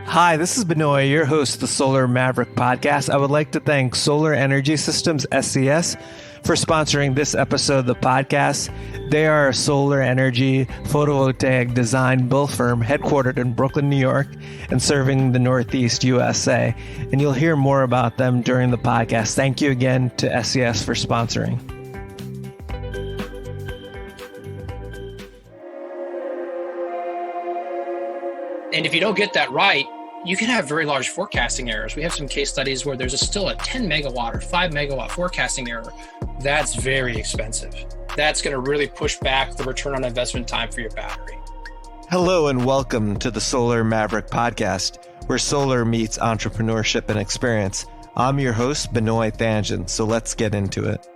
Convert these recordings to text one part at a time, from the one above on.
Hi, this is Benoy, your host of the Solar Maverick Podcast. I would like to thank Solar Energy Systems, SCS, for sponsoring this episode of the podcast. They are a solar energy photovoltaic design build firm headquartered in Brooklyn, New York, and serving the Northeast USA. And you'll hear more about them during the podcast. Thank you again to SCS for sponsoring. And if you don't get that right, you can have very large forecasting errors. We have some case studies where there's still a 10 megawatt or 5 megawatt forecasting error. That's very expensive. That's going to really push back the return on investment time for your battery. Hello and welcome to the Solar Maverick Podcast, where solar meets entrepreneurship and experience. I'm your host, Benoy Thanjan, so let's get into it.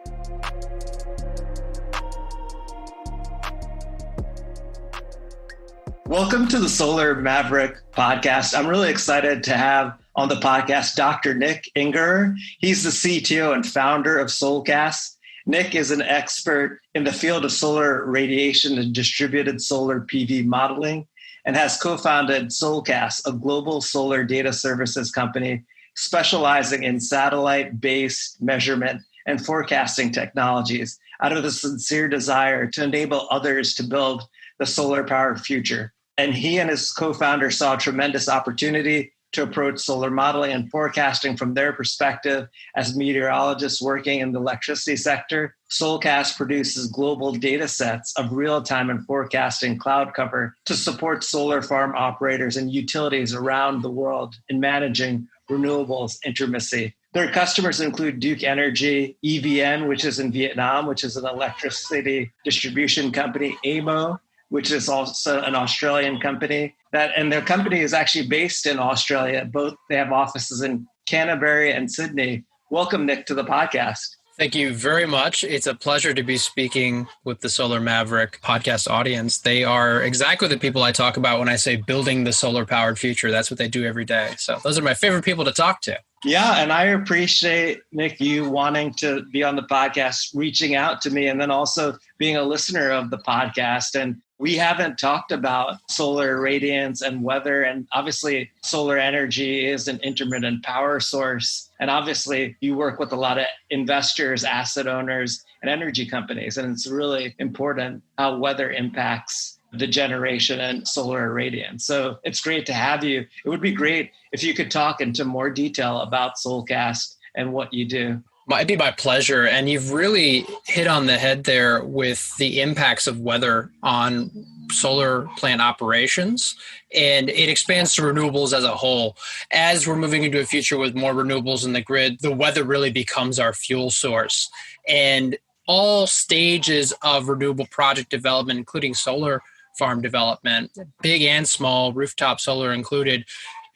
Welcome to the Solar Maverick Podcast. I'm really excited to have on the podcast Dr. Nick Engerer. He's the CTO and founder of Solcast. Nick is an expert in the field of solar radiation and distributed solar PV modeling and has co-founded Solcast, a global solar data services company specializing in satellite-based measurement and forecasting technologies out of the sincere desire to enable others to build the solar-powered future. And he and his co-founder saw a tremendous opportunity to approach solar modeling and forecasting from their perspective as meteorologists working in the electricity sector. Solcast produces global data sets of real-time and forecasting cloud cover to support solar farm operators and utilities around the world in managing renewables intermittency. Their customers include Duke Energy, EVN, which is in Vietnam, which is an electricity distribution company, AMO, which is also an Australian company. And their company is actually based in Australia. They have offices in Canterbury and Sydney. Welcome, Nick, to the podcast. Thank you very much. It's a pleasure to be speaking with the Solar Maverick podcast audience. They are exactly the people I talk about when I say building the solar-powered future. That's what they do every day. So those are my favorite people to talk to. Yeah, and I appreciate, Nick, you wanting to be on the podcast, reaching out to me, and then also being a listener of the podcast. And we haven't talked about solar radiance and weather, and obviously solar energy is an intermittent power source. And obviously you work with a lot of investors, asset owners, and energy companies. And it's really important how weather impacts the generation and solar radiance. So it's great to have you. It would be great if you could talk into more detail about Solcast and what you do. It'd be my pleasure. And you've really hit on the head there with the impacts of weather on solar plant operations. And it expands to renewables as a whole. As we're moving into a future with more renewables in the grid, the weather really becomes our fuel source. And all stages of renewable project development, including solar farm development, big and small, rooftop solar included,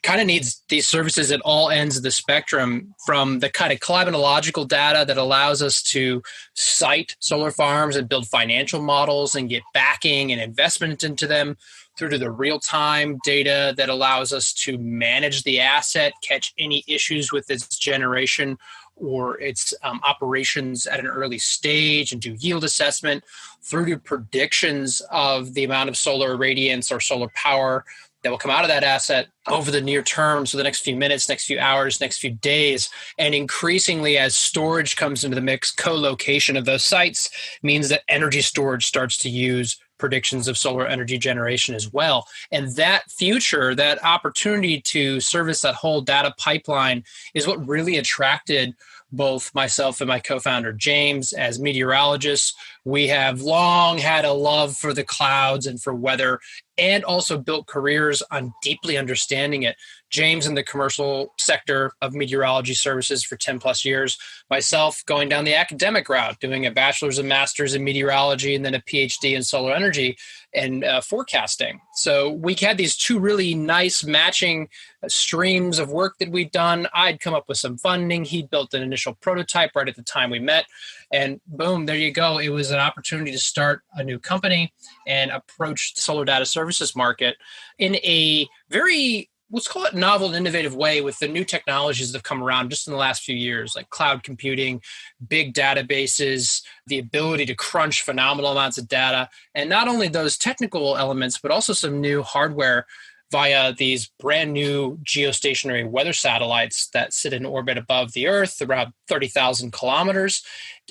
kind of needs these services at all ends of the spectrum, from the kind of climatological data that allows us to site solar farms and build financial models and get backing and investment into them, through to the real-time data that allows us to manage the asset, catch any issues with its generation or its operations at an early stage and do yield assessment, through to predictions of the amount of solar radiance or solar power that will come out of that asset over the near term, so the next few minutes, next few hours, next few days. And increasingly, as storage comes into the mix, co-location of those sites means that energy storage starts to use predictions of solar energy generation as well. And that future, that opportunity to service that whole data pipeline is what really attracted both myself and my co-founder, James. As meteorologists, we have long had a love for the clouds and for weather, and also built careers on deeply understanding it. James in the commercial sector of meteorology services for 10 plus years. Myself going down the academic route, doing a bachelor's and master's in meteorology and then a PhD in solar energy and forecasting. So we had these two really nice matching streams of work that we'd done. I'd come up with some funding. He'd built an initial prototype right at the time we met. And boom, there you go. It was an opportunity to start a new company and approach the solar data services market in a very, let's call it, novel and innovative way, with the new technologies that have come around just in the last few years, like cloud computing, big databases, the ability to crunch phenomenal amounts of data. And not only those technical elements, but also some new hardware via these brand new geostationary weather satellites that sit in orbit above the Earth, around 30,000 kilometers,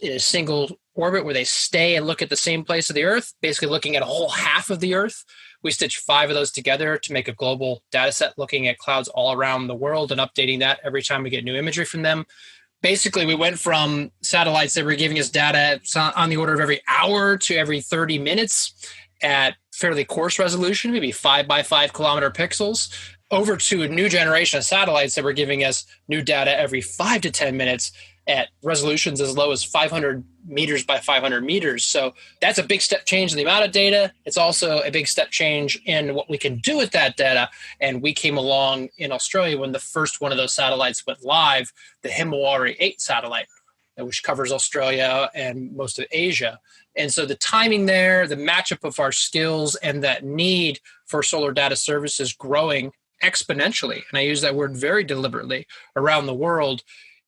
in a single orbit where they stay and look at the same place of the Earth, basically looking at a whole half of the Earth. We stitch 5 of those together to make a global data set looking at clouds all around the world and updating that every time we get new imagery from them. Basically, we went from satellites that were giving us data on the order of every hour to every 30 minutes at fairly coarse resolution, maybe 5 by 5 kilometer pixels, over to a new generation of satellites that were giving us new data every 5 to 10 minutes at resolutions as low as 500 meters by 500 meters. So that's a big step change in the amount of data. It's also a big step change in what we can do with that data. And we came along in Australia when the first one of those satellites went live, the Himawari 8 satellite, which covers Australia and most of Asia. And so the timing there, the matchup of our skills, and that need for solar data services growing exponentially, and I use that word very deliberately, around the world,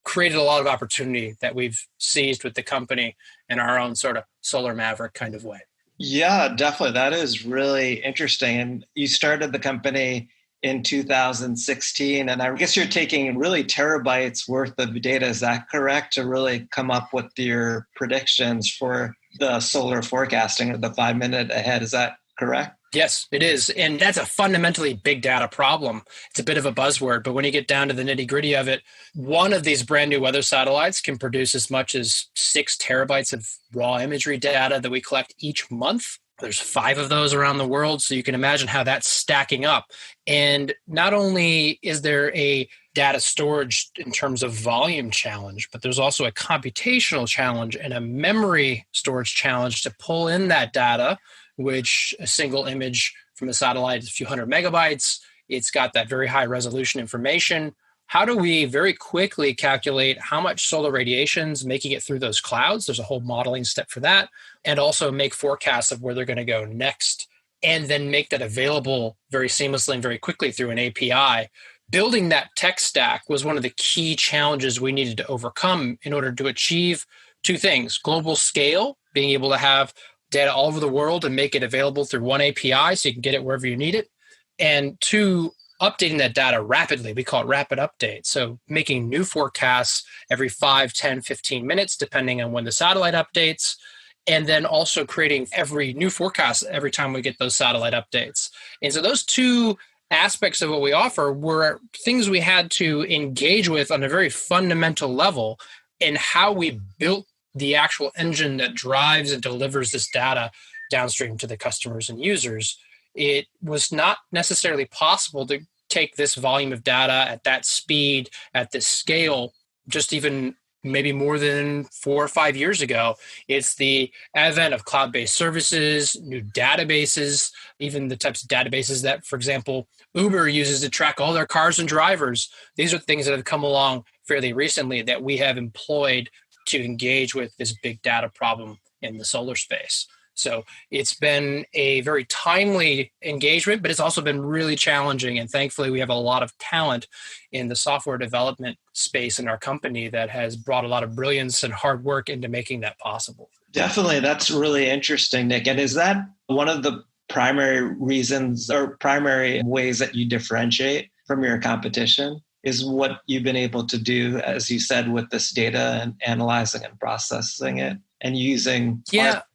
created a lot of opportunity that we've seized with the company in our own sort of Solar Maverick kind of way. Yeah, definitely. That is really interesting. And you started the company in 2016, and I guess you're taking really terabytes worth of data. Is that correct, to really come up with your predictions for the solar forecasting of the 5 minute ahead? Is that correct? Yes, it is. And that's a fundamentally big data problem. It's a bit of a buzzword, but when you get down to the nitty gritty of it, one of these brand new weather satellites can produce as much as 6 terabytes of raw imagery data that we collect each month. There's 5 of those around the world, so you can imagine how that's stacking up. And not only is there a data storage in terms of volume challenge, but there's also a computational challenge and a memory storage challenge to pull in that data, which a single image from a satellite is a few hundred megabytes. It's got that very high resolution information. How do we very quickly calculate how much solar radiation is making it through those clouds? There's a whole modeling step for that. And also make forecasts of where they're going to go next, and then make that available very seamlessly and very quickly through an API. Building that tech stack was one of the key challenges we needed to overcome in order to achieve 2 things: global scale, being able to have data all over the world and make it available through one API so you can get it wherever you need it. And 2, updating that data rapidly. We call it rapid update. So making new forecasts every 5, 10, 15 minutes, depending on when the satellite updates. And then also creating every new forecast every time we get those satellite updates. And so those 2 aspects of what we offer were things we had to engage with on a very fundamental level in how we built the actual engine that drives and delivers this data downstream to the customers and users. It was not necessarily possible to take this volume of data at that speed, at this scale, just even maybe more than 4 or 5 years ago. It's the advent of cloud-based services, new databases, even the types of databases that, for example, Uber uses to track all their cars and drivers. These are things that have come along fairly recently that we have employed to engage with this big data problem in the solar space. So it's been a very timely engagement, but it's also been really challenging. And thankfully, we have a lot of talent in the software development space in our company that has brought a lot of brilliance and hard work into making that possible. Definitely. That's really interesting, Nick. And is that one of the primary reasons or primary ways that you differentiate from your competition? Is what you've been able to do, as you said, with this data and analyzing and processing it and using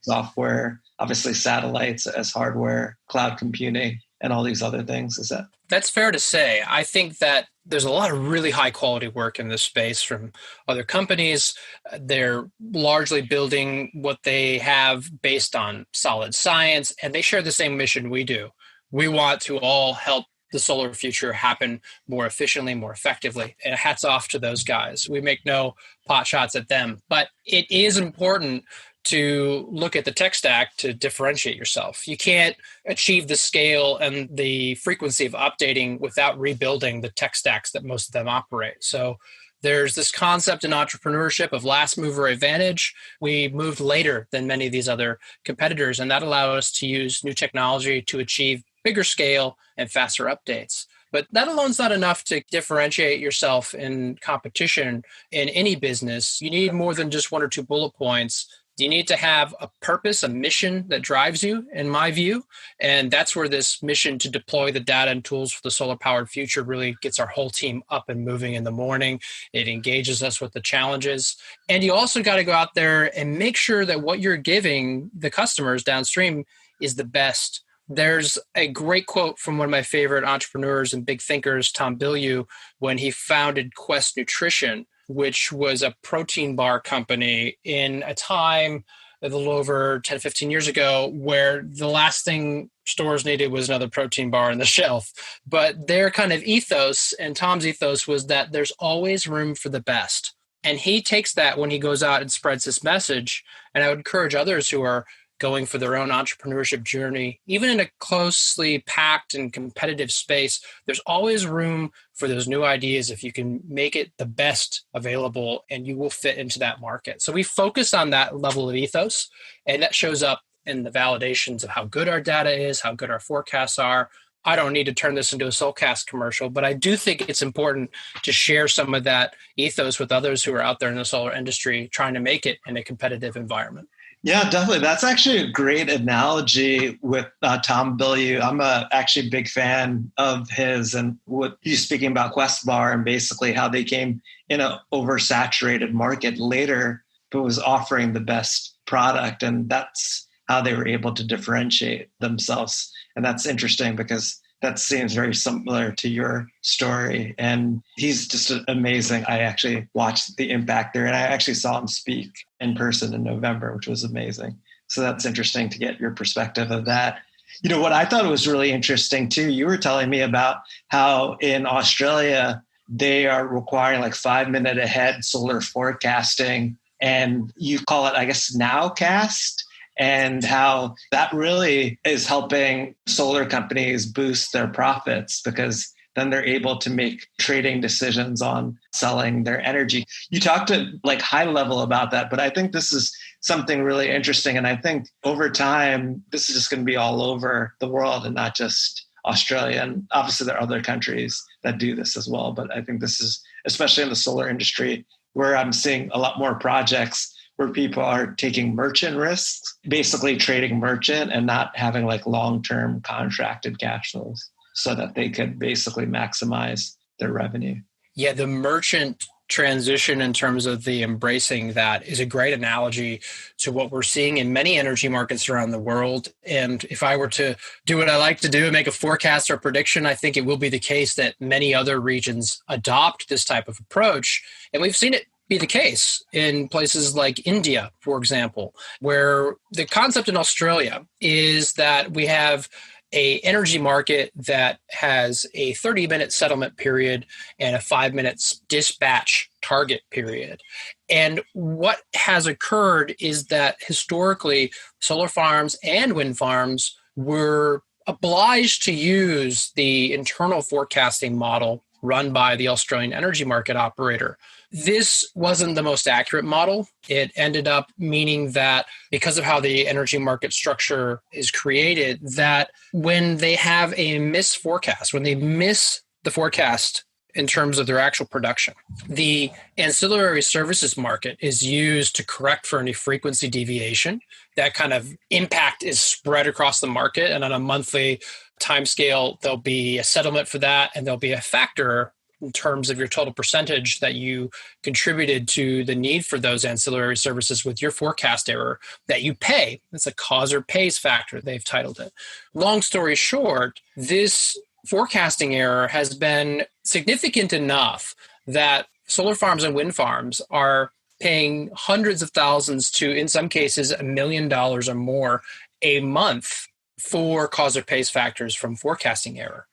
software, obviously satellites as hardware, cloud computing, and all these other things? Is that? That's fair to say. I think that there's a lot of really high quality work in this space from other companies. They're largely building what they have based on solid science, and they share the same mission we do. We want to all help the solar future happen more efficiently, more effectively. And hats off to those guys. We make no pot shots at them. But it is important to look at the tech stack to differentiate yourself. You can't achieve the scale and the frequency of updating without rebuilding the tech stacks that most of them operate. So there's this concept in entrepreneurship of last mover advantage. We moved later than many of these other competitors, and that allowed us to use new technology to achieve bigger scale and faster updates. But that alone's not enough to differentiate yourself in competition in any business. You need more than just 1 or 2 bullet points You need to have a purpose, a mission that drives you, in my view. And that's where this mission to deploy the data and tools for the solar-powered future really gets our whole team up and moving in the morning. It engages us with the challenges. And you also got to go out there and make sure that what you're giving the customers downstream is the best. There's a great quote from one of my favorite entrepreneurs and big thinkers, Tom Bilyeu, when he founded Quest Nutrition, which was a protein bar company in a time a little over 10, 15 years ago, where the last thing stores needed was another protein bar on the shelf. But their kind of ethos, and Tom's ethos, was that there's always room for the best. And he takes that when he goes out and spreads this message. And I would encourage others who are going for their own entrepreneurship journey, even in a closely packed and competitive space, there's always room for those new ideas if you can make it the best available, and you will fit into that market. So we focus on that level of ethos, and that shows up in the validations of how good our data is, how good our forecasts are. I don't need to turn this into a Solcast commercial, but I do think it's important to share some of that ethos with others who are out there in the solar industry trying to make it in a competitive environment. Yeah, definitely. That's actually a great analogy with Tom Bilyeu. I'm actually a big fan of his, and what he's speaking about Quest Bar and basically how they came in an oversaturated market later, but was offering the best product. And that's how they were able to differentiate themselves. And that's interesting because that seems very similar to your story. And he's just amazing. I actually watched the impact there, and I actually saw him speak in person in November, which was amazing. So that's interesting to get your perspective of that. You know, what I thought was really interesting too, you were telling me about how in Australia, they are requiring like 5 minute ahead solar forecasting, and you call it, I guess, Nowcast, and how that really is helping solar companies boost their profits because then they're able to make trading decisions on selling their energy. You talked at like high level about that, but I think this is something really interesting. And I think over time, this is just going to be all over the world and not just Australia. And obviously there are other countries that do this as well. But I think this is, especially in the solar industry, where I'm seeing a lot more projects where people are taking merchant risks, basically trading merchant and not having like long-term contracted cash flows so that they could basically maximize their revenue. Yeah, the merchant transition in terms of the embracing that is a great analogy to what we're seeing in many energy markets around the world. And if I were to do what I like to do and make a forecast or prediction, I think it will be the case that many other regions adopt this type of approach. And we've seen it be the case in places like India, for example, where the concept in Australia is that we have an energy market that has a 30-minute settlement period and a 5 minutes dispatch target period. And what has occurred is that historically, solar farms and wind farms were obliged to use the internal forecasting model run by the Australian energy market operator. This wasn't the most accurate model. It ended up meaning that because of how the energy market structure is created, that when they have a misforecast, when they miss the forecast in terms of their actual production, the ancillary services market is used to correct for any frequency deviation. That kind of impact is spread across the market, and on a monthly timescale, there'll be a settlement for that, and there'll be a factor in terms of your total percentage that you contributed to the need for those ancillary services with your forecast error that you pay. It's a cause or pays factor, they've titled it. Long story short, this forecasting error has been significant enough that solar farms and wind farms are paying hundreds of thousands to, in some cases, $1 million or more a month for cause or pays factors from forecasting error.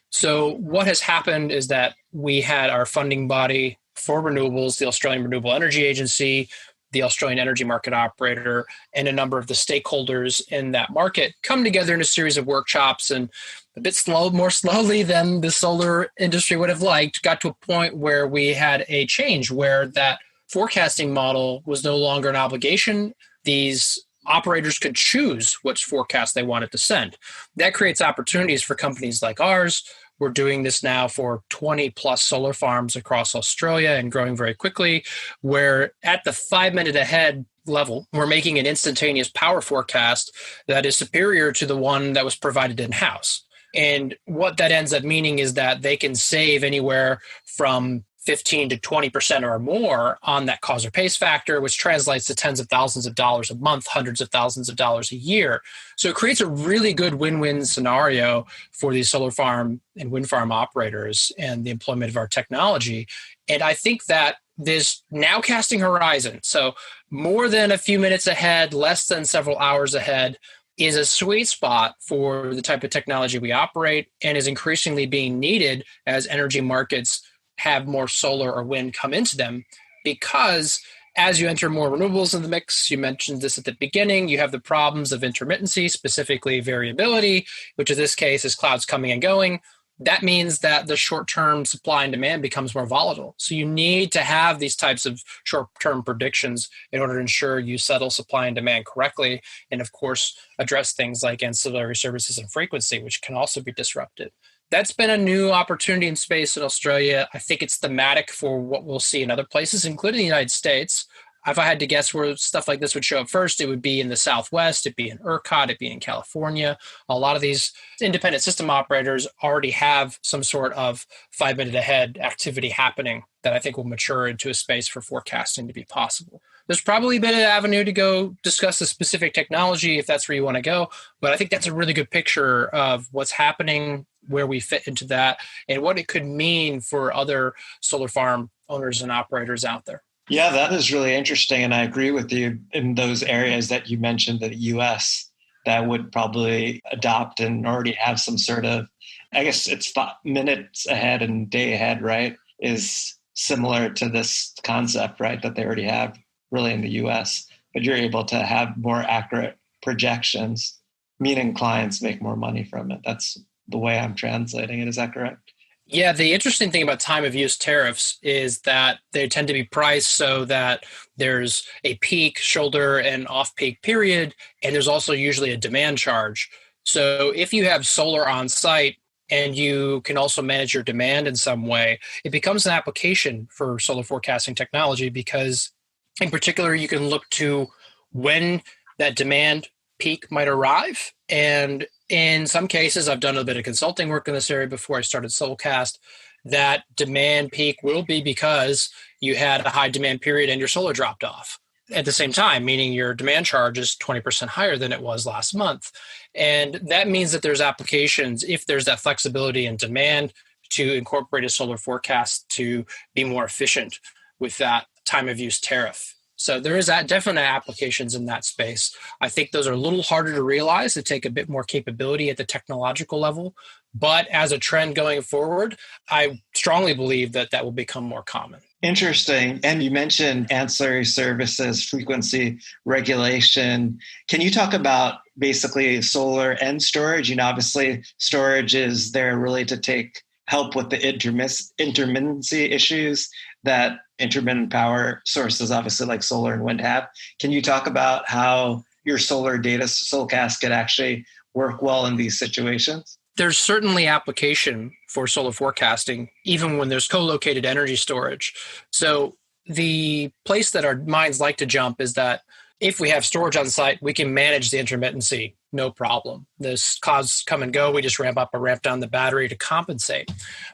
So what has happened is that we had our funding body for renewables, the Australian Renewable Energy Agency, the Australian Energy Market Operator, and a number of the stakeholders in that market come together in a series of workshops, and a bit more slowly than the solar industry would have liked, got to a point where we had a change where that forecasting model was no longer an obligation. These operators could choose which forecast they wanted to send. That creates opportunities for companies like ours. We're doing this now for 20 plus solar farms across Australia and growing very quickly, where at the 5 minute ahead level. We're making an instantaneous power forecast that is superior to the one that was provided in-house. And what that ends up meaning is that they can save anywhere from 15 to 20% or more on that cause or pace factor, which translates to tens of thousands of dollars a month, hundreds of thousands of dollars a year. So it creates a really good win-win scenario for these solar farm and wind farm operators and the employment of our technology. And I think that this nowcasting horizon, so more than a few minutes ahead, less than several hours ahead, is a sweet spot for the type of technology we operate and is increasingly being needed as energy markets have more solar or wind come into them, because as you enter more renewables in the mix, you mentioned this at the beginning, you have the problems of intermittency, specifically variability, which in this case is clouds coming and going. That means that the short-term supply and demand becomes more volatile. So you need to have these types of short-term predictions in order to ensure you settle supply and demand correctly, and of course, address things like ancillary services and frequency, which can also be disrupted. That's been a new opportunity in space in Australia. I think it's thematic for what we'll see in other places, including the United States. If I had to guess where stuff like this would show up first, it would be in the Southwest, it'd be in ERCOT, it'd be in California. A lot of these independent system operators already have some sort of 5-minute ahead activity happening that I think will mature into a space for forecasting to be possible. There's probably been an avenue to go discuss the specific technology if that's where you want to go, but I think that's a really good picture of what's happening, where we fit into that, and what it could mean for other solar farm owners and operators out there. Yeah, that is really interesting. And I agree with you in those areas that you mentioned, the US that would probably adopt and already have some sort of, I guess it's 5 minutes ahead and day ahead, right? Is similar to this concept, right? That they already have really in the US, but you're able to have more accurate projections, meaning clients make more money from it. That's the way I'm translating it. Is that correct? Yeah, the interesting thing about time of use tariffs is that they tend to be priced so that there's a peak, shoulder, and off-peak period, and there's also usually a demand charge. So if you have solar on site and you can also manage your demand in some way, it becomes an application for solar forecasting technology, because in particular, you can look to when that demand peak might arrive. And in some cases, I've done a bit of consulting work in this area before I started Solcast, that demand peak will be because you had a high demand period and your solar dropped off at the same time, meaning your demand charge is 20% higher than it was last month. And that means that there's applications, if there's that flexibility in demand, to incorporate a solar forecast to be more efficient with that time of use tariff. So there is that definite applications in that space. I think those are a little harder to realize. They take a bit more capability at the technological level. But as a trend going forward, I strongly believe that that will become more common. Interesting. And you mentioned ancillary services, frequency regulation. Can you talk about basically solar and storage? You know, obviously storage is there really to help with the intermittency issues that intermittent power sources, obviously like solar and wind, have. Can you talk about how your solar data Solcast could actually work well in these situations? There's certainly application for solar forecasting, even when there's co-located energy storage. So the place that our minds like to jump is that if we have storage on site, we can manage the intermittency, no problem. This clouds come and go. We just ramp up or ramp down the battery to compensate.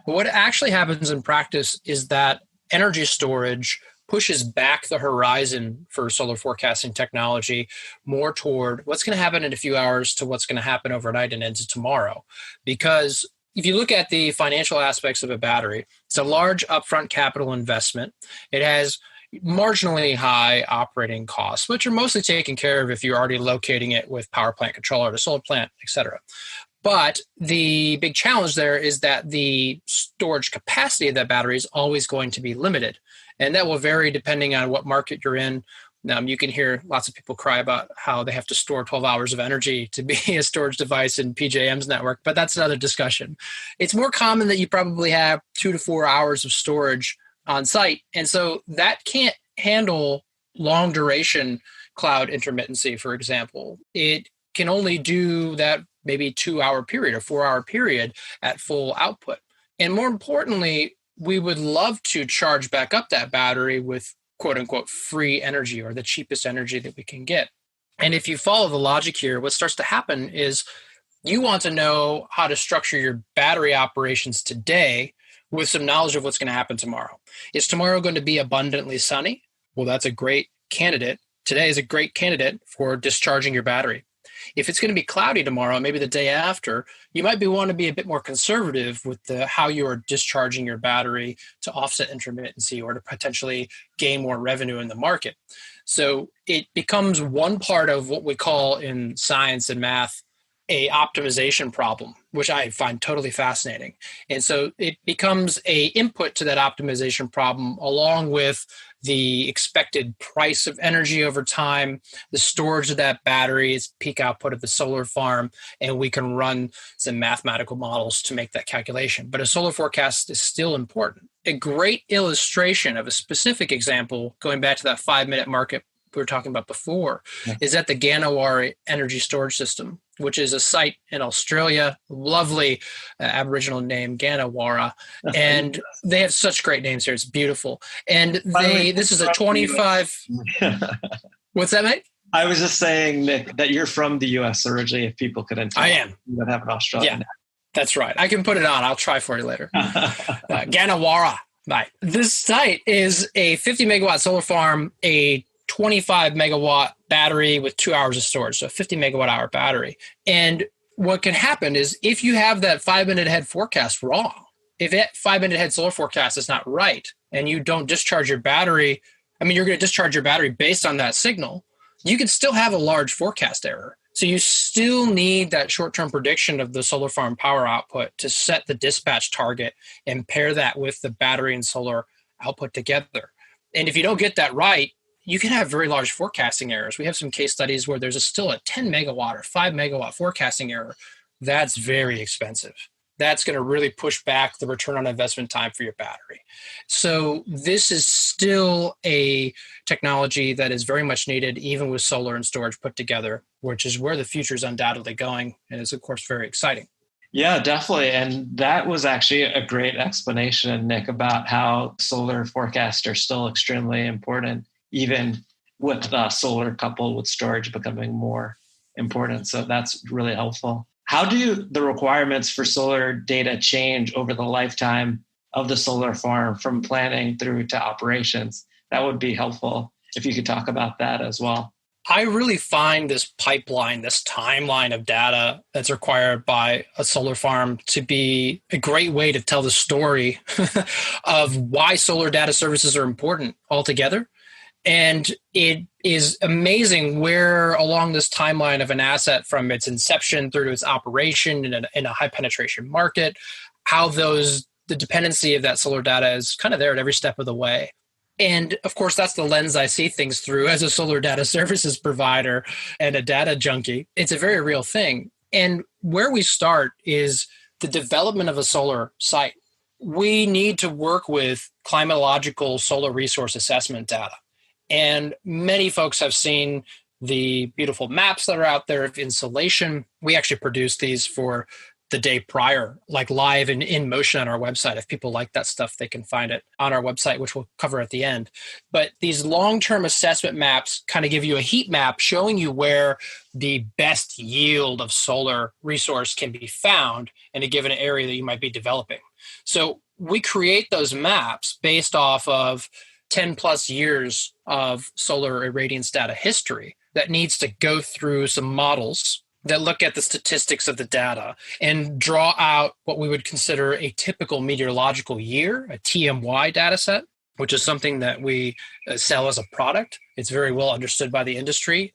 But what actually happens in practice is that energy storage pushes back the horizon for solar forecasting technology more toward what's going to happen in a few hours to what's going to happen overnight and into tomorrow. Because if you look at the financial aspects of a battery, it's a large upfront capital investment. It has marginally high operating costs, which are mostly taken care of if you're already locating it with power plant controller, the solar plant, et cetera. But the big challenge there is that the storage capacity of that battery is always going to be limited. And that will vary depending on what market you're in. You can hear lots of people cry about how they have to store 12 hours of energy to be a storage device in PJM's network, but that's another discussion. It's more common that you probably have 2 to 4 hours of storage on site. And so that can't handle long duration cloud intermittency, for example. It can only do that maybe 2-hour period or 4-hour period at full output. And more importantly, we would love to charge back up that battery with quote unquote free energy or the cheapest energy that we can get. And if you follow the logic here, what starts to happen is you want to know how to structure your battery operations today with some knowledge of what's going to happen tomorrow. Is tomorrow going to be abundantly sunny? Well, that's a great candidate. Today is a great candidate for discharging your battery. If it's going to be cloudy tomorrow, maybe the day after, you might want to be a bit more conservative with how you are discharging your battery to offset intermittency or to potentially gain more revenue in the market. So it becomes one part of what we call in science and math a optimization problem, which I find totally fascinating. And so it becomes a input to that optimization problem along with the expected price of energy over time, the storage of that battery, its peak output of the solar farm, and we can run some mathematical models to make that calculation. But a solar forecast is still important. A great illustration of a specific example, going back to that 5-minute market we were talking about before, is at the Engerer energy storage system, which is a site in Australia, lovely Aboriginal name, Ganawara. And they have such great names here. It's beautiful. And this is a 25. What's that, mate? I was just saying, Nick, that you're from the U.S. originally, if people couldn't tell. I am. You don't have an Australian. Yeah, that's right. I can put it on. I'll try for you later. Ganawara. Right. This site is a 50 megawatt solar farm, a 25 megawatt battery with 2 hours of storage, so a 50 megawatt hour battery. And what can happen is if you have that 5-minute ahead forecast wrong, if that 5-minute ahead solar forecast is not right, and you don't discharge your battery, you're going to discharge your battery based on that signal, you can still have a large forecast error. So you still need that short-term prediction of the solar farm power output to set the dispatch target and pair that with the battery and solar output together. And if you don't get that right, you can have very large forecasting errors. We have some case studies where there's still a 10 megawatt or 5 megawatt forecasting error. That's very expensive. That's going to really push back the return on investment time for your battery. So this is still a technology that is very much needed, even with solar and storage put together, which is where the future is undoubtedly going and is, of course, very exciting. Yeah, definitely. And that was actually a great explanation, Nick, about how solar forecasts are still extremely important, even with solar coupled with storage becoming more important. So that's really helpful. How do the requirements for solar data change over the lifetime of the solar farm from planning through to operations? That would be helpful if you could talk about that as well. I really find this pipeline, this timeline of data that's required by a solar farm to be a great way to tell the story of why solar data services are important altogether. And it is amazing where along this timeline of an asset from its inception through to its operation in a high penetration market, how the dependency of that solar data is kind of there at every step of the way. And of course, that's the lens I see things through as a solar data services provider and a data junkie. It's a very real thing. And where we start is the development of a solar site. We need to work with climatological solar resource assessment data. And many folks have seen the beautiful maps that are out there of insolation. We actually produced these for the day prior, like live and in motion on our website. If people like that stuff, they can find it on our website, which we'll cover at the end. But these long-term assessment maps kind of give you a heat map showing you where the best yield of solar resource can be found in a given area that you might be developing. So we create those maps based off of 10 plus years of solar irradiance data history that needs to go through some models that look at the statistics of the data and draw out what we would consider a typical meteorological year, a TMY data set, which is something that we sell as a product. It's very well understood by the industry.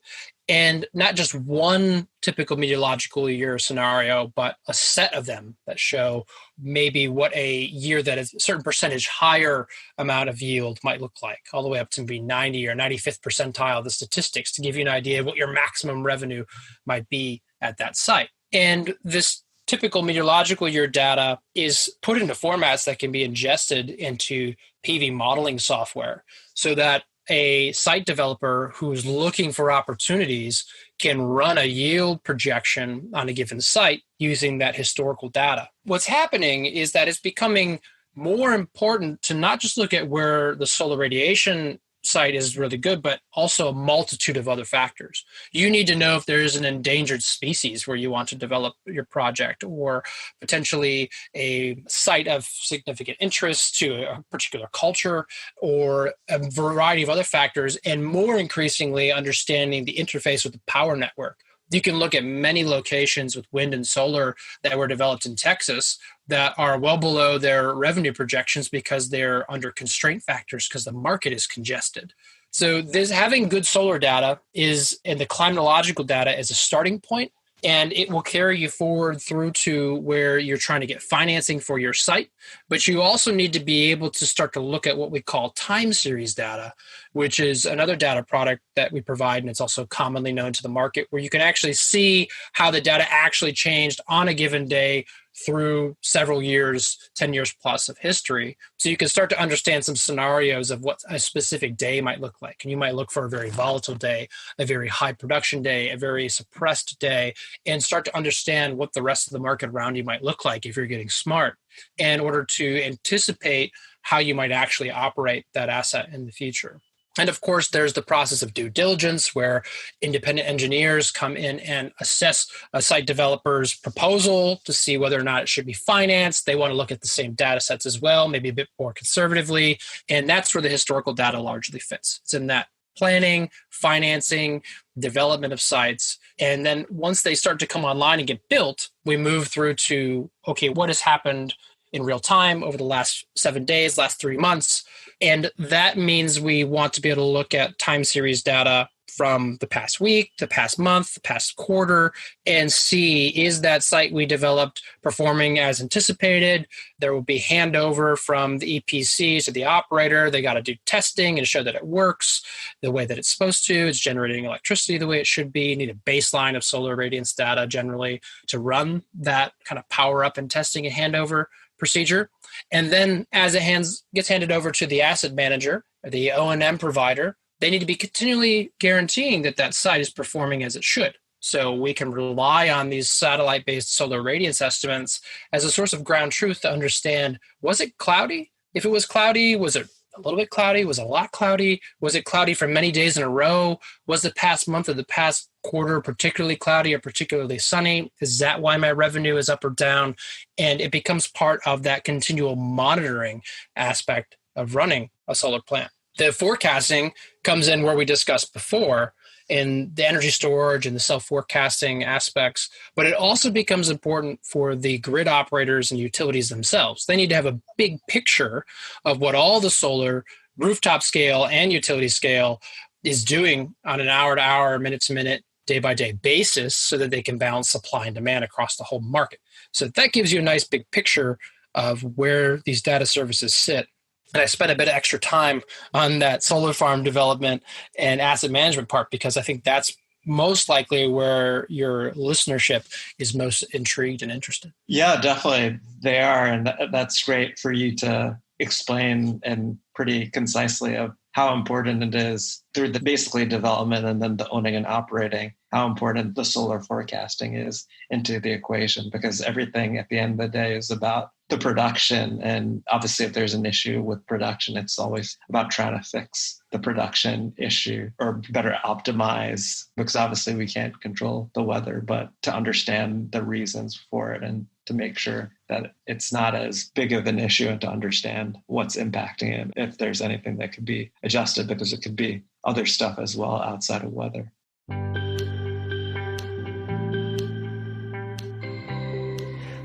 And not just one typical meteorological year scenario, but a set of them that show maybe what a year that is a certain percentage higher amount of yield might look like, all the way up to be 90 or 95th percentile of the statistics to give you an idea of what your maximum revenue might be at that site. And this typical meteorological year data is put into formats that can be ingested into PV modeling software so that a site developer who's looking for opportunities can run a yield projection on a given site using that historical data. What's happening is that it's becoming more important to not just look at where the solar radiation site is really good, but also a multitude of other factors. You need to know if there is an endangered species where you want to develop your project, or potentially a site of significant interest to a particular culture, or a variety of other factors, and more increasingly understanding the interface with the power network. You can look at many locations with wind and solar that were developed in Texas that are well below their revenue projections because they're under constraint factors because the market is congested. So having good solar data and the climatological data is a starting point, and it will carry you forward through to where you're trying to get financing for your site. But you also need to be able to start to look at what we call time series data, which is another data product that we provide, and it's also commonly known to the market, where you can actually see how the data actually changed on a given day through several years, 10 years plus of history. So you can start to understand some scenarios of what a specific day might look like. And you might look for a very volatile day, a very high production day, a very suppressed day, and start to understand what the rest of the market around you might look like if you're getting smart, in order to anticipate how you might actually operate that asset in the future. And of course, there's the process of due diligence, where independent engineers come in and assess a site developer's proposal to see whether or not it should be financed. They want to look at the same data sets as well, maybe a bit more conservatively. And that's where the historical data largely fits. It's in that planning, financing, development of sites. And then once they start to come online and get built, we move through to, okay, what has happened in real time over the last 7 days, last 3 months. And that means we want to be able to look at time series data from the past week, the past month, the past quarter, and see, is that site we developed performing as anticipated? There will be handover from the EPC to the operator. They got to do testing and show that it works the way that it's supposed to. It's generating electricity the way it should be. You need a baseline of solar radiance data generally to run that kind of power up and testing and handover procedure. And then as it gets handed over to the asset manager, or the O&M provider, they need to be continually guaranteeing that that site is performing as it should. So we can rely on these satellite-based solar radiance estimates as a source of ground truth to understand, was it cloudy? If it was cloudy, was it a little bit cloudy? Was it a lot cloudy? Was it cloudy for many days in a row? Was the past month or the past quarter particularly cloudy or particularly sunny? Is that why my revenue is up or down? And it becomes part of that continual monitoring aspect of running a solar plant. The forecasting comes in where we discussed before in the energy storage and the self-forecasting aspects, but it also becomes important for the grid operators and utilities themselves. They need to have a big picture of what all the solar rooftop scale and utility scale is doing on an hour-to-hour, minute-to-minute, day-by-day basis so that they can balance supply and demand across the whole market. So that gives you a nice big picture of where these data services sit. And I spent a bit of extra time on that solar farm development and asset management part because I think that's most likely where your listenership is most intrigued and interested. Yeah, definitely. They are. And that's great for you to explain and pretty concisely of how important it is through the basically development and then the owning and operating, how important the solar forecasting is into the equation, because everything at the end of the day is about the production. And obviously, if there's an issue with production, it's always about trying to fix the production issue or better optimize, because obviously we can't control the weather, but to understand the reasons for it and to make sure that it's not as big of an issue and to understand what's impacting it, if there's anything that could be adjusted, because it could be other stuff as well outside of weather.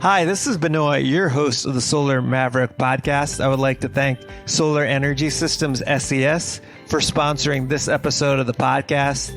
Hi, this is Benoy, your host of the Solar Maverick Podcast. I would like to thank Solar Energy Systems SES for sponsoring this episode of the podcast.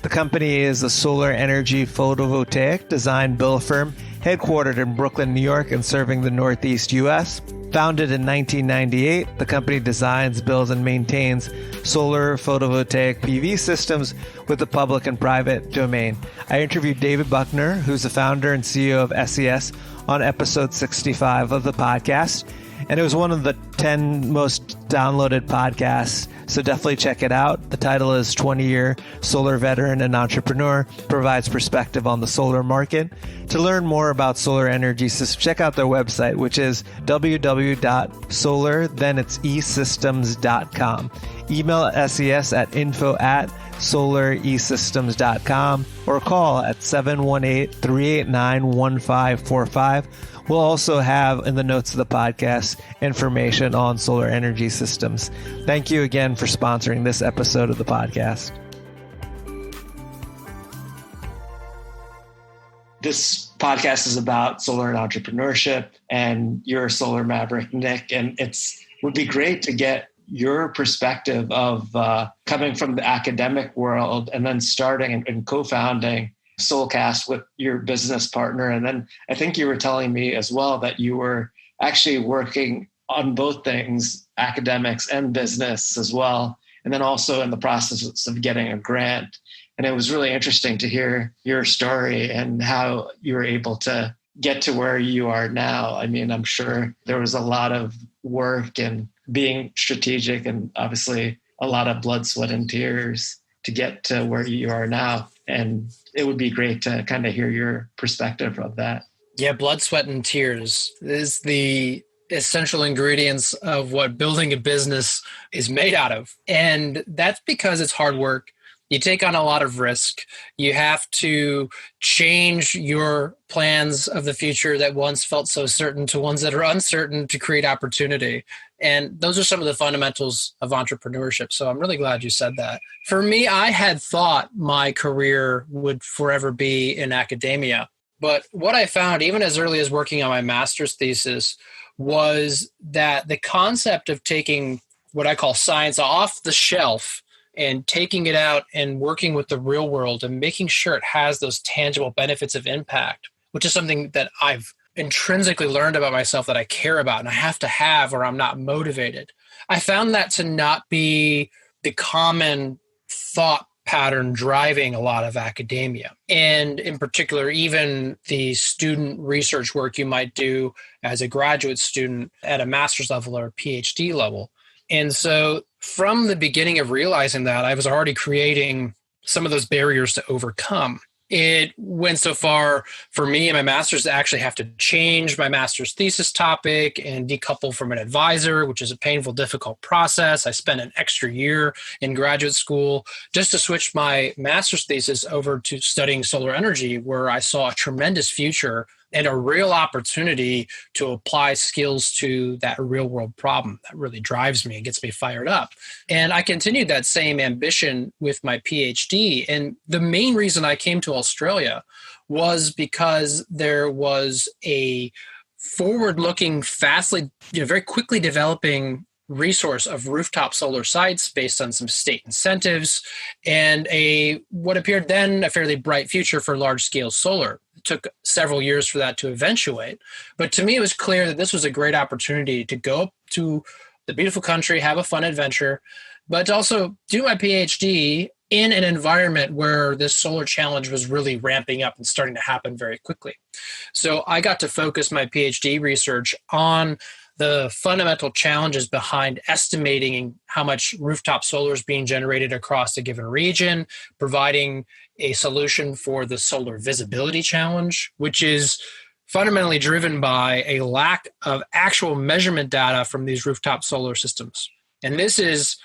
The company is a solar energy photovoltaic design build firm headquartered in Brooklyn, New York, and serving the Northeast U.S. Founded in 1998, the company designs, builds, and maintains solar photovoltaic PV systems with the public and private domain. I interviewed David Buckner, who's the founder and CEO of SES, on episode 65 of the podcast. And it was one of the 10 most downloaded podcasts. So definitely check it out. The title is 20-Year Solar Veteran and Entrepreneur Provides Perspective on the Solar Market. To learn more about Solar Energy Systems, check out their website, which is www.solar-systems.com. Email SES at info@solaresystems.com or call at 718-389-1545. We'll also have in the notes of the podcast information on Solar Energy Systems. Thank you again for sponsoring this episode of the podcast. This podcast is about solar and entrepreneurship, and you're a Solar Maverick, Nick, and would be great to get your perspective of coming from the academic world and then starting and co-founding Solcast with your business partner. And then I think you were telling me as well that you were actually working on both things, academics and business as well, and then also in the process of getting a grant. And it was really interesting to hear your story and how you were able to get to where you are now. I mean, I'm sure there was a lot of work and being strategic and obviously a lot of blood, sweat, and tears to get to where you are now. And it would be great to kind of hear your perspective of that. Yeah, blood, sweat, and tears is the essential ingredients of what building a business is made out of. And that's because it's hard work. You take on a lot of risk. You have to change your plans of the future that once felt so certain to ones that are uncertain to create opportunity. And those are some of the fundamentals of entrepreneurship. So I'm really glad you said that. For me, I had thought my career would forever be in academia. But what I found, even as early as working on my master's thesis, was that the concept of taking what I call science off the shelf and taking it out and working with the real world and making sure it has those tangible benefits of impact, which is something that I've intrinsically learned about myself that I care about and I have to have or I'm not motivated. I found that to not be the common thought pattern driving a lot of academia. And in particular, even the student research work you might do as a graduate student at a master's level or a PhD level. And so from the beginning of realizing that, I was already creating some of those barriers to overcome. It went so far for me and my master's to actually have to change my master's thesis topic and decouple from an advisor, which is a painful, difficult process. I spent an extra year in graduate school just to switch my master's thesis over to studying solar energy, where I saw a tremendous future and a real opportunity to apply skills to that real world problem that really drives me and gets me fired up. And I continued that same ambition with my PhD. And the main reason I came to Australia was because there was a forward-looking, very quickly developing resource of rooftop solar sites based on some state incentives and what appeared then a fairly bright future for large-scale solar. It took several years for that to eventuate. But to me, it was clear that this was a great opportunity to go up to the beautiful country, have a fun adventure, but to also do my PhD in an environment where this solar challenge was really ramping up and starting to happen very quickly. So I got to focus my PhD research on the fundamental challenges behind estimating how much rooftop solar is being generated across a given region, providing a solution for the solar visibility challenge, which is fundamentally driven by a lack of actual measurement data from these rooftop solar systems. And this is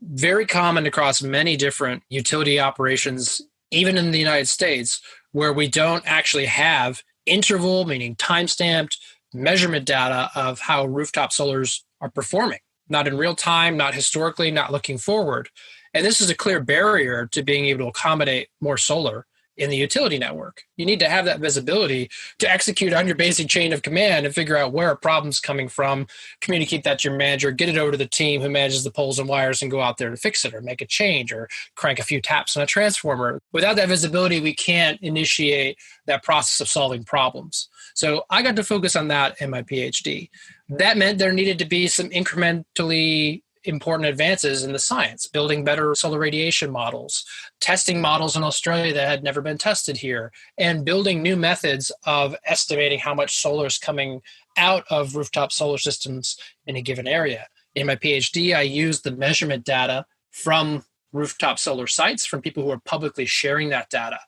very common across many different utility operations, even in the United States, where we don't actually have interval, meaning time-stamped, measurement data of how rooftop solars are performing, not in real time, not historically, not looking forward. And this is a clear barrier to being able to accommodate more solar in the utility network. You need to have that visibility to execute on your basic chain of command and figure out where a problem's coming from, communicate that to your manager, get it over to the team who manages the poles and wires and go out there to fix it or make a change or crank a few taps on a transformer. Without that visibility, we can't initiate that process of solving problems. So I got to focus on that in my PhD. That meant there needed to be some incrementally important advances in the science, building better solar radiation models, testing models in Australia that had never been tested here, and building new methods of estimating how much solar is coming out of rooftop solar systems in a given area. In my PhD, I used the measurement data from rooftop solar sites, from people who are publicly sharing that data.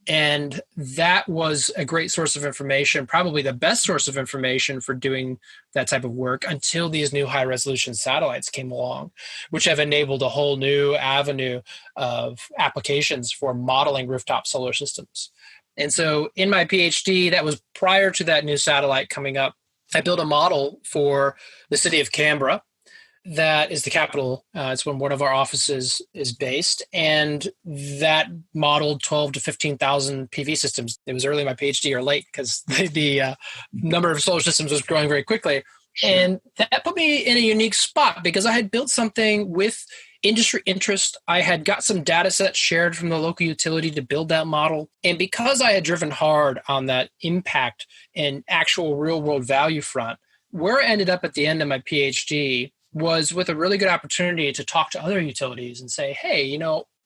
And that was a great source of information, probably the best source of information for doing that type of work until these new high resolution satellites came along, which have enabled a whole new avenue of applications for modeling rooftop solar systems. And so in my PhD, that was prior to that new satellite coming up, I built a model for the city of Canberra. That is the capital. It's when one of our offices is based. And that modeled 12 to 15,000 PV systems. It was early in my PhD or late because the number of solar systems was growing very quickly. Sure. And that put me in a unique spot because I had built something with industry interest. I had got some data sets shared from the local utility to build that model. And because I had driven hard on that impact and actual real world value front, where I ended up at the end of my PhD was with a really good opportunity to talk to other utilities and say, hey,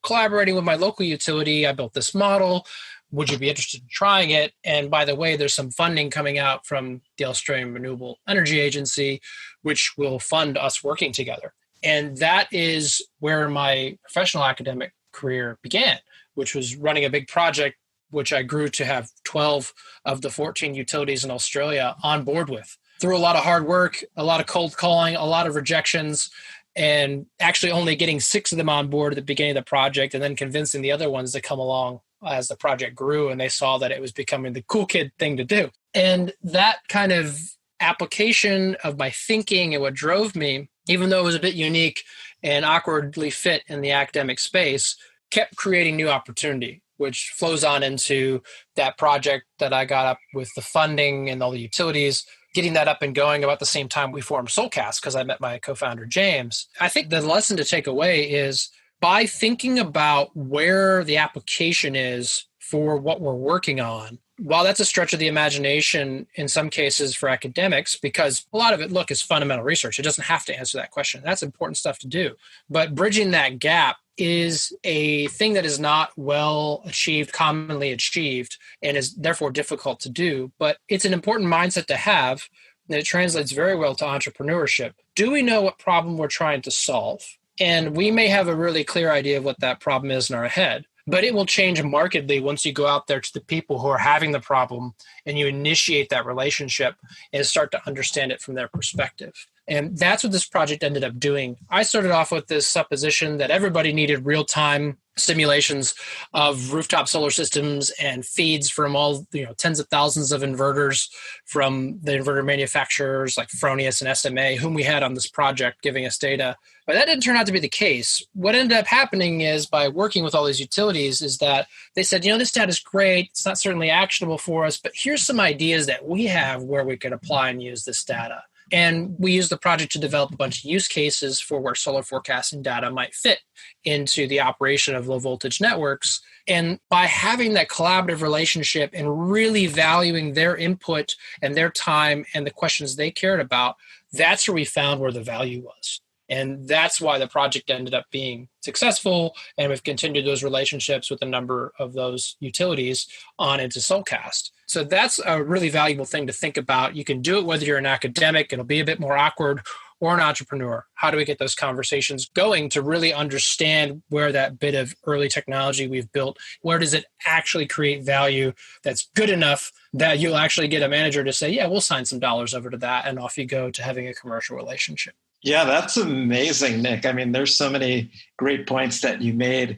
collaborating with my local utility, I built this model. Would you be interested in trying it? And by the way, there's some funding coming out from the Australian Renewable Energy Agency, which will fund us working together. And that is where my professional academic career began, which was running a big project, which I grew to have 12 of the 14 utilities in Australia on board with. Through a lot of hard work, a lot of cold calling, a lot of rejections, and actually only getting 6 of them on board at the beginning of the project and then convincing the other ones to come along as the project grew and they saw that it was becoming the cool kid thing to do. And that kind of application of my thinking and what drove me, even though it was a bit unique and awkwardly fit in the academic space, kept creating new opportunity, which flows on into that project that I got up with the funding and all the utilities, getting that up and going about the same time we formed Solcast because I met my co-founder, James. I think the lesson to take away is by thinking about where the application is for what we're working on, while that's a stretch of the imagination in some cases for academics, because a lot of it, is fundamental research. It doesn't have to answer that question. That's important stuff to do. But bridging that gap is a thing that is not well achieved, commonly achieved, and is therefore difficult to do. But it's an important mindset to have, and it translates very well to entrepreneurship. Do we know what problem we're trying to solve? And we may have a really clear idea of what that problem is in our head, but it will change markedly once you go out there to the people who are having the problem and you initiate that relationship and start to understand it from their perspective. And that's what this project ended up doing. I started off with this supposition that everybody needed real-time simulations of rooftop solar systems and feeds from all, tens of thousands of inverters from the inverter manufacturers like Fronius and SMA, whom we had on this project giving us data. But that didn't turn out to be the case. What ended up happening is by working with all these utilities is that they said, this data is great. It's not certainly actionable for us, but here's some ideas that we have where we could apply and use this data. And we used the project to develop a bunch of use cases for where solar forecasting data might fit into the operation of low voltage networks. And by having that collaborative relationship and really valuing their input and their time and the questions they cared about, that's where we found where the value was. And that's why the project ended up being successful. And we've continued those relationships with a number of those utilities on into Solcast. So that's a really valuable thing to think about. You can do it whether you're an academic, it'll be a bit more awkward, or an entrepreneur. How do we get those conversations going to really understand where that bit of early technology we've built, where does it actually create value that's good enough that you'll actually get a manager to say, yeah, we'll sign some dollars over to that, and off you go to having a commercial relationship. Yeah, that's amazing, Nick. I mean, there's so many great points that you made.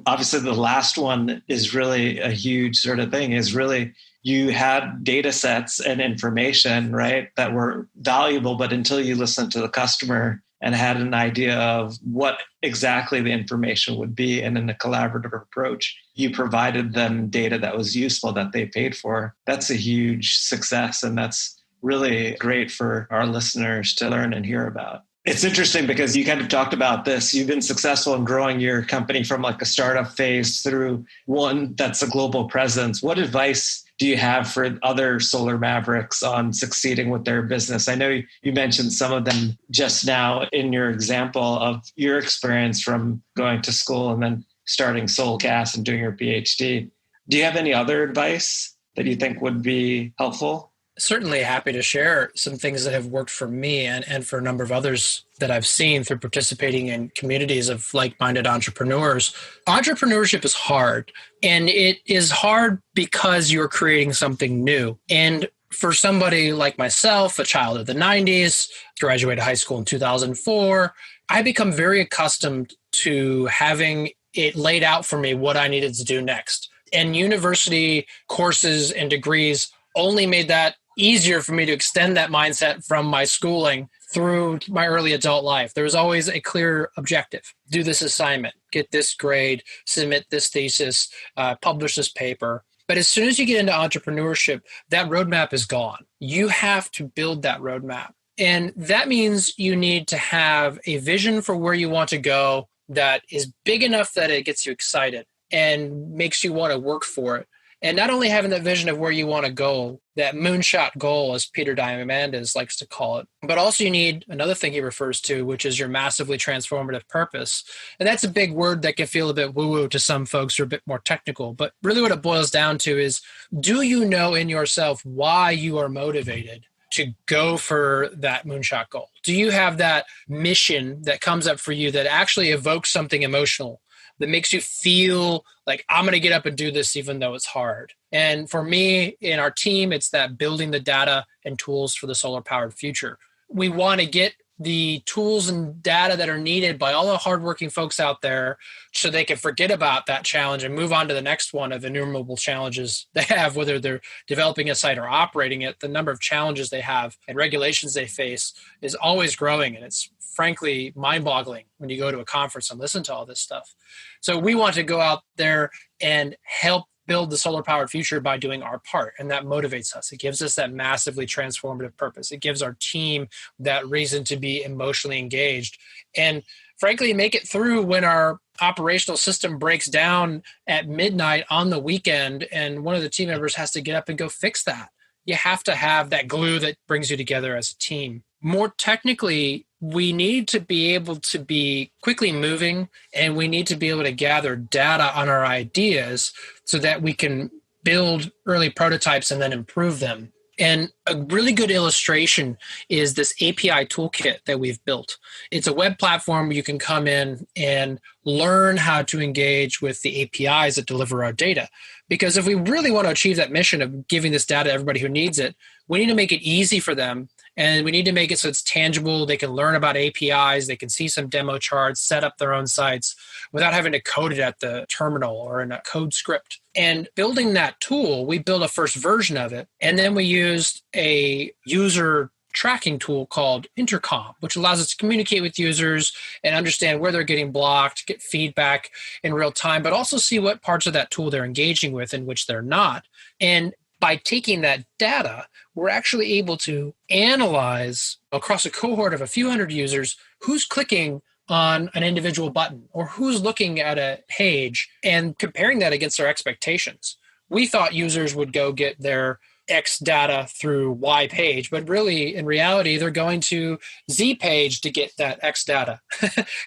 Obviously the last one is really a huge sort of thing, is really you had data sets and information, right, that were valuable, but until you listened to the customer and had an idea of what exactly the information would be, and in a collaborative approach, you provided them data that was useful, that they paid for. That's a huge success, and that's really great for our listeners to learn and hear about. It's interesting because you kind of talked about this. You've been successful in growing your company from like a startup phase through one that's a global presence. What advice do you have for other solar mavericks on succeeding with their business? I know you mentioned some of them just now in your example of your experience from going to school and then starting Solcast and doing your PhD. Do you have any other advice that you think would be helpful? Certainly happy to share some things that have worked for me and for a number of others that I've seen through participating in communities of like-minded entrepreneurs. Entrepreneurship is hard, and it is hard because you're creating something new. And for somebody like myself, a child of the 90s, graduated high school in 2004, I become very accustomed to having it laid out for me what I needed to do next. And university courses and degrees only made that easier for me to extend that mindset from my schooling through my early adult life. There was always a clear objective. Do this assignment, get this grade, submit this thesis, publish this paper. But as soon as you get into entrepreneurship, that roadmap is gone. You have to build that roadmap. And that means you need to have a vision for where you want to go that is big enough that it gets you excited and makes you want to work for it. And not only having that vision of where you want to go, that moonshot goal, as Peter Diamandis likes to call it, but also you need another thing he refers to, which is your massively transformative purpose. And that's a big word that can feel a bit woo-woo to some folks who are a bit more technical. But really what it boils down to is, do you know in yourself why you are motivated to go for that moonshot goal? Do you have that mission that comes up for you that actually evokes something emotional, that makes you feel like I'm going to get up and do this even though it's hard? And for me, in our team, it's that building the data and tools for the solar-powered future. We want to get the tools and data that are needed by all the hardworking folks out there so they can forget about that challenge and move on to the next one of innumerable challenges they have, whether they're developing a site or operating it. The number of challenges they have and regulations they face is always growing, and it's frankly mind-boggling when you go to a conference and listen to all this stuff. So we want to go out there and help build the solar-powered future by doing our part, and that motivates us. It gives us that massively transformative purpose. It gives our team that reason to be emotionally engaged, and frankly, make it through when our operational system breaks down at midnight on the weekend, and one of the team members has to get up and go fix that. You have to have that glue that brings you together as a team. More technically, we need to be able to be quickly moving, and we need to be able to gather data on our ideas so that we can build early prototypes and then improve them. And a really good illustration is this API toolkit that we've built. It's a web platform where you can come in and learn how to engage with the APIs that deliver our data. Because if we really want to achieve that mission of giving this data to everybody who needs it, we need to make it easy for them. And we need to make it so it's tangible. They can learn about APIs. They can see some demo charts, set up their own sites without having to code it at the terminal or in a code script. And building that tool, we built a first version of it. And then we used a user tracking tool called Intercom, which allows us to communicate with users and understand where they're getting blocked, get feedback in real time, but also see what parts of that tool they're engaging with and which they're not. And by taking that data, we're actually able to analyze across a cohort of a few hundred users who's clicking on an individual button or who's looking at a page and comparing that against our expectations. We thought users would go get their X data through Y page, but really in reality, they're going to Z page to get that X data.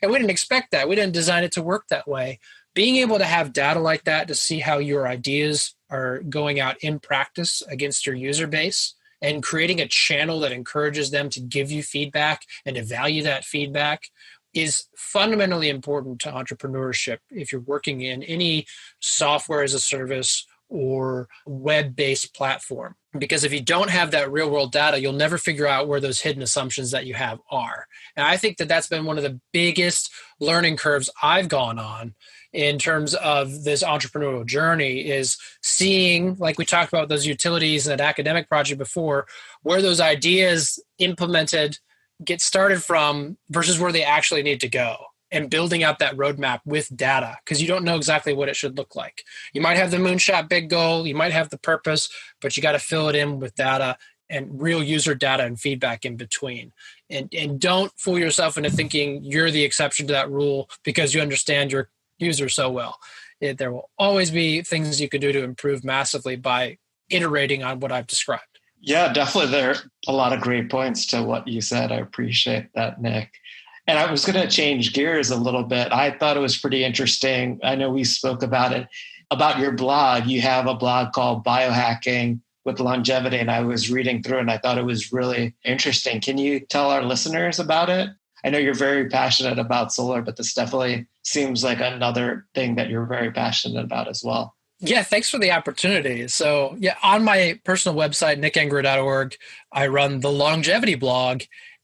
And we didn't expect that. We didn't design it to work that way. Being able to have data like that to see how your ideas are going out in practice against your user base and creating a channel that encourages them to give you feedback and to value that feedback is fundamentally important to entrepreneurship if you're working in any software as a service or web-based platform. Because if you don't have that real-world data, you'll never figure out where those hidden assumptions that you have are. And I think that that's been one of the biggest learning curves I've gone on in terms of this entrepreneurial journey is seeing, like we talked about those utilities and that academic project before, where those ideas implemented get started from versus where they actually need to go, and building out that roadmap with data, because you don't know exactly what it should look like. You might have the moonshot big goal, you might have the purpose, but you got to fill it in with data and real user data and feedback in between. And don't fool yourself into thinking you're the exception to that rule because you understand your user so well. There will always be things you can do to improve massively by iterating on what I've described. Yeah, definitely. There are a lot of great points to what you said. I appreciate that, Nick. And I was going to change gears a little bit. I thought it was pretty interesting. I know we spoke about it, about your blog. You have a blog called Biohacking with Longevity, and I was reading through it and I thought it was really interesting. Can you tell our listeners about it? I know you're very passionate about solar, but this definitely seems like another thing that you're very passionate about as well. Yeah, thanks for the opportunity. So yeah, on my personal website, nickengerer.org, I run the Longevity blog.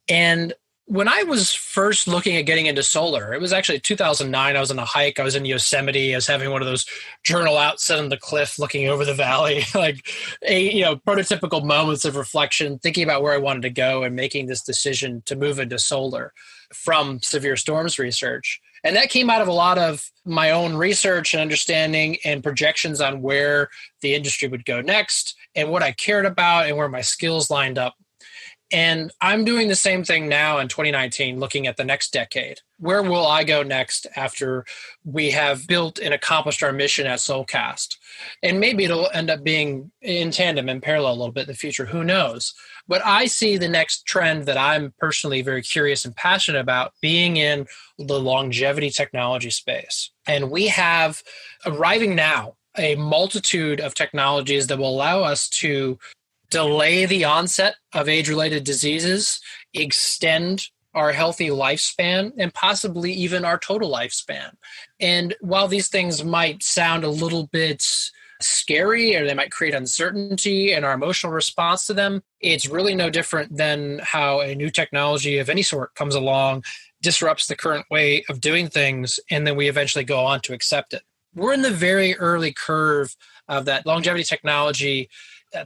And when I was first looking at getting into solar, it was actually 2009. I was on a hike. I was in Yosemite. I was having one of those journal out, sit on the cliff, looking over the valley, like prototypical moments of reflection, thinking about where I wanted to go and making this decision to move into solar from severe storms research. And that came out of a lot of my own research and understanding and projections on where the industry would go next and what I cared about and where my skills lined up. And I'm doing the same thing now in 2019, looking at the next decade. Where will I go next after we have built and accomplished our mission at Solcast? And maybe it'll end up being in tandem and parallel a little bit in the future. Who knows? But I see the next trend that I'm personally very curious and passionate about being in the longevity technology space. And we have, arriving now, a multitude of technologies that will allow us to delay the onset of age-related diseases, extend our healthy lifespan, and possibly even our total lifespan. And while these things might sound a little bit scary or they might create uncertainty in our emotional response to them, it's really no different than how a new technology of any sort comes along, disrupts the current way of doing things, and then we eventually go on to accept it. We're in the very early curve of that longevity technology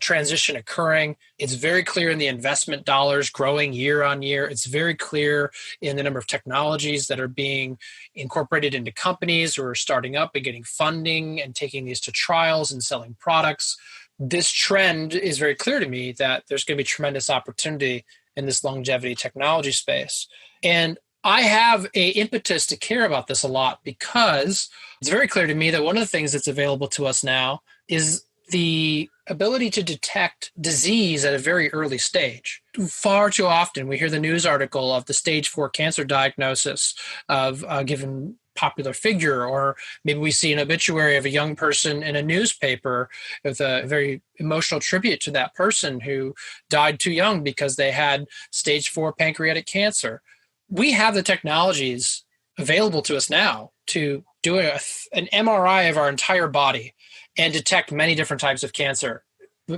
transition occurring. It's very clear in the investment dollars growing year on year. It's very clear in the number of technologies that are being incorporated into companies who are starting up and getting funding and taking these to trials and selling products. This trend is very clear to me that there's going to be tremendous opportunity in this longevity technology space. And I have an impetus to care about this a lot because it's very clear to me that one of the things that's available to us now is the ability to detect disease at a very early stage. Far too often, we hear the news article of the stage 4 cancer diagnosis of a given popular figure, or maybe we see an obituary of a young person in a newspaper with a very emotional tribute to that person who died too young because they had stage 4 pancreatic cancer. We have the technologies available to us now to do an MRI of our entire body and detect many different types of cancer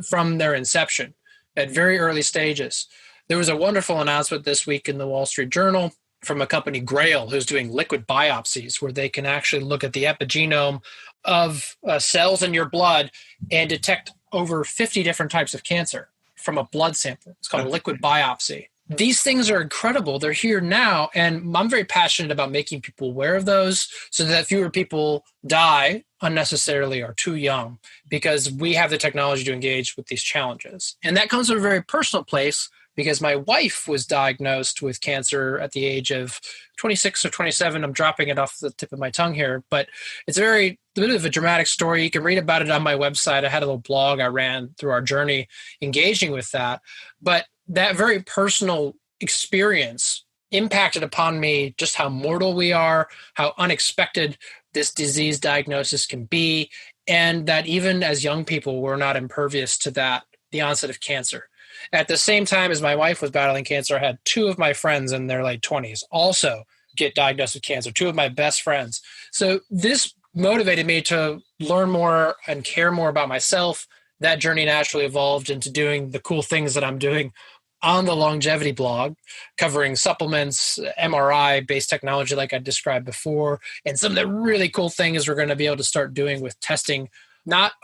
from their inception at very early stages. There was a wonderful announcement this week in the Wall Street Journal from a company, Grail, who's doing liquid biopsies where they can actually look at the epigenome of cells in your blood and detect over 50 different types of cancer from a blood sample. It's called a liquid biopsy. These things are incredible. They're here now, and I'm very passionate about making people aware of those so that fewer people die unnecessarily or too young, because we have the technology to engage with these challenges. And that comes from a very personal place because my wife was diagnosed with cancer at the age of 26 or 27. I'm dropping it off the tip of my tongue here, but it's a bit of a dramatic story. You can read about it on my website. I had a little blog I ran through our journey engaging with that. But that very personal experience impacted upon me just how mortal we are, how unexpected this disease diagnosis can be, and that even as young people, we're not impervious to that, the onset of cancer. At the same time as my wife was battling cancer, I had 2 of my friends in their late 20s also get diagnosed with cancer, 2 of my best friends. So this motivated me to learn more and care more about myself. That journey naturally evolved into doing the cool things that I'm doing on the longevity blog, covering supplements, MRI-based technology like I described before, and some of the really cool things we're going to be able to start doing with testing, not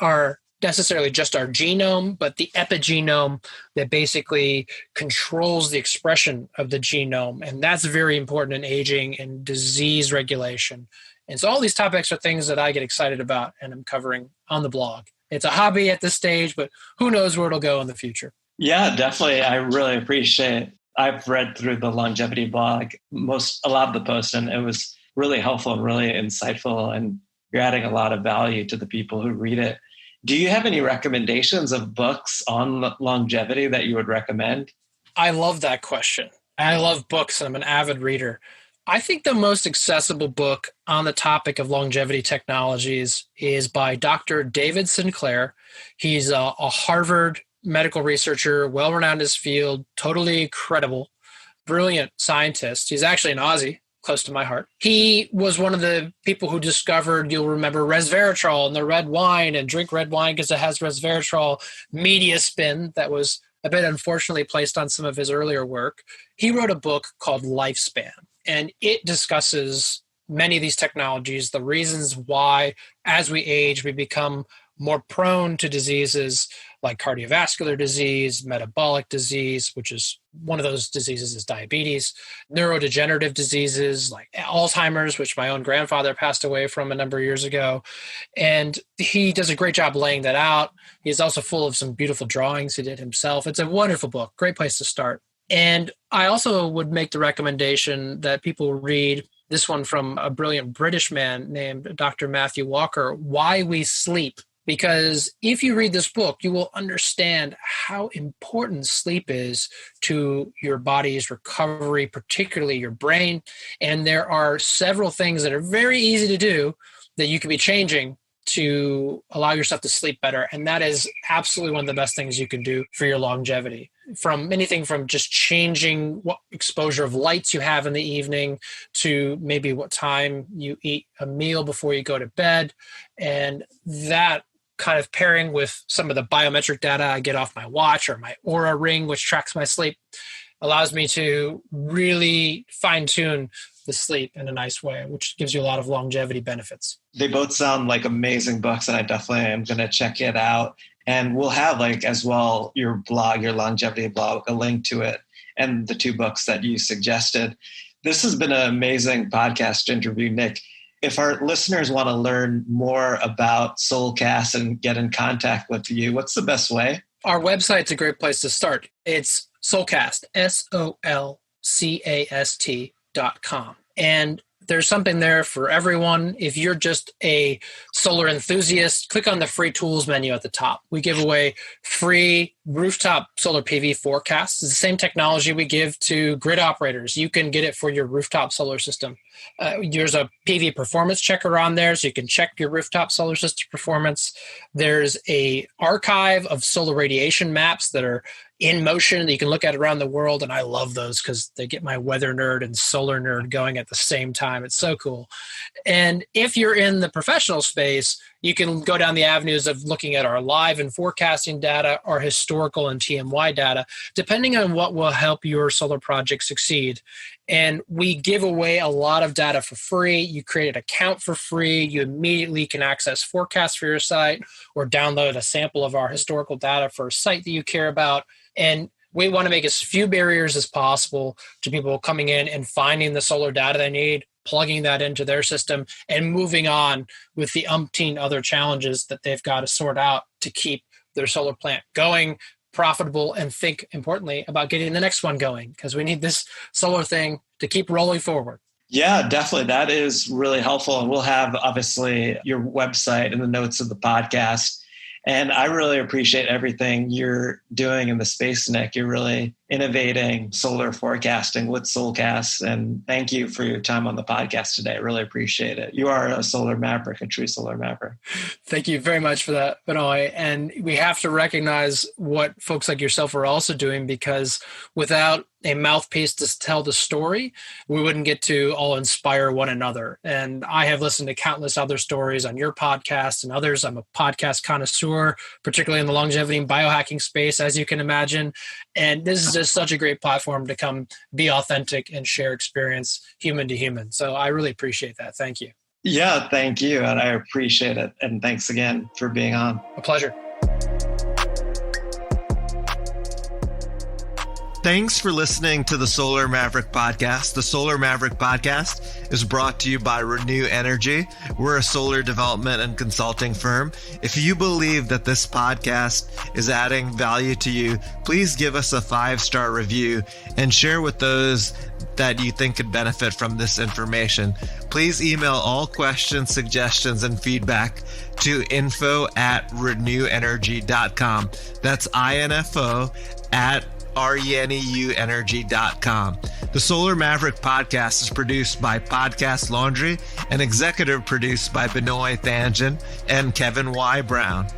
necessarily just our genome, but the epigenome that basically controls the expression of the genome. And that's very important in aging and disease regulation. And so all these topics are things that I get excited about and I'm covering on the blog. It's a hobby at this stage, but who knows where it'll go in the future. Yeah, definitely. I really appreciate it. I've read through the longevity blog, a lot of the posts, and it was really helpful and really insightful. And you're adding a lot of value to the people who read it. Do you have any recommendations of books on longevity that you would recommend? I love that question. I love books. I'm an avid reader. I think the most accessible book on the topic of longevity technologies is by Dr. David Sinclair. He's a Harvard medical researcher, well-renowned in his field, totally credible, brilliant scientist. He's actually an Aussie, close to my heart. He was one of the people who discovered, you'll remember, resveratrol in the red wine, and drink red wine because it has resveratrol media spin that was a bit unfortunately placed on some of his earlier work. He wrote a book called Lifespan, and it discusses many of these technologies, the reasons why, as we age, we become more prone to diseases like cardiovascular disease, metabolic disease, which is one of those diseases is diabetes, neurodegenerative diseases like Alzheimer's, which my own grandfather passed away from a number of years ago. And he does a great job laying that out. He's also full of some beautiful drawings he did himself. It's a wonderful book, great place to start. And I also would make the recommendation that people read this one from a brilliant British man named Dr. Matthew Walker, Why We Sleep. Because if you read this book, you will understand how important sleep is to your body's recovery, particularly your brain. And there are several things that are very easy to do that you can be changing to allow yourself to sleep better. And that is absolutely one of the best things you can do for your longevity. From anything from just changing what exposure of lights you have in the evening to maybe what time you eat a meal before you go to bed. And that kind of pairing with some of the biometric data I get off my watch or my Oura ring, which tracks my sleep, allows me to really fine tune the sleep in a nice way, which gives you a lot of longevity benefits. They both sound like amazing books, and I definitely am going to check it out. And we'll have as well your blog, your longevity blog, a link to it and the two books that you suggested. This has been an amazing podcast interview, Nick. If our listeners want to learn more about Solcast and get in contact with you, what's the best way? Our website's a great place to start. It's Solcast, SOLCAST.com. And there's something there for everyone. If you're just a solar enthusiast, click on the free tools menu at the top. We give away free rooftop solar PV forecasts. It's the same technology we give to grid operators. You can get it for your rooftop solar system. There's a PV performance checker on there, so you can check your rooftop solar system performance. There's a archive of solar radiation maps that are in motion that you can look at around the world. And I love those because they get my weather nerd and solar nerd going at the same time. It's so cool. And if you're in the professional space, you can go down the avenues of looking at our live and forecasting data, our historical and TMY data, depending on what will help your solar project succeed. And we give away a lot of data for free. You create an account for free. You immediately can access forecasts for your site or download a sample of our historical data for a site that you care about. And we want to make as few barriers as possible to people coming in and finding the solar data they need, plugging that into their system, and moving on with the umpteen other challenges that they've got to sort out to keep their solar plant going, profitable, and think, importantly, about getting the next one going, because we need this solar thing to keep rolling forward. Yeah, definitely. That is really helpful. And we'll have, obviously, your website in the notes of the podcast. And I really appreciate everything you're doing in the space, Nick. You're really innovating solar forecasting with Solcast. And thank you for your time on the podcast today. I really appreciate it. You are a solar maverick, a true solar maverick. Thank you very much for that, Benoy. And we have to recognize what folks like yourself are also doing, because without a mouthpiece to tell the story, we wouldn't get to all inspire one another. And I have listened to countless other stories on your podcast and others. I'm a podcast connoisseur, particularly in the longevity and biohacking space, as you can imagine. And this is just such a great platform to come be authentic and share experience human to human. So I really appreciate that. Thank you. Yeah, thank you. And I appreciate it. And thanks again for being on. A pleasure. Thanks for listening to the Solar Maverick Podcast. The Solar Maverick Podcast is brought to you by Reneu Energy. We're a solar development and consulting firm. If you believe that this podcast is adding value to you, please give us a 5-star review and share with those that you think could benefit from this information. Please email all questions, suggestions, and feedback to info@reneuenergy.com. That's info@reneuenergy.com. The Solar Maverick Podcast is produced by Podcast Laundry and executive produced by Benoy Thanjan and Kevin Y. Brown.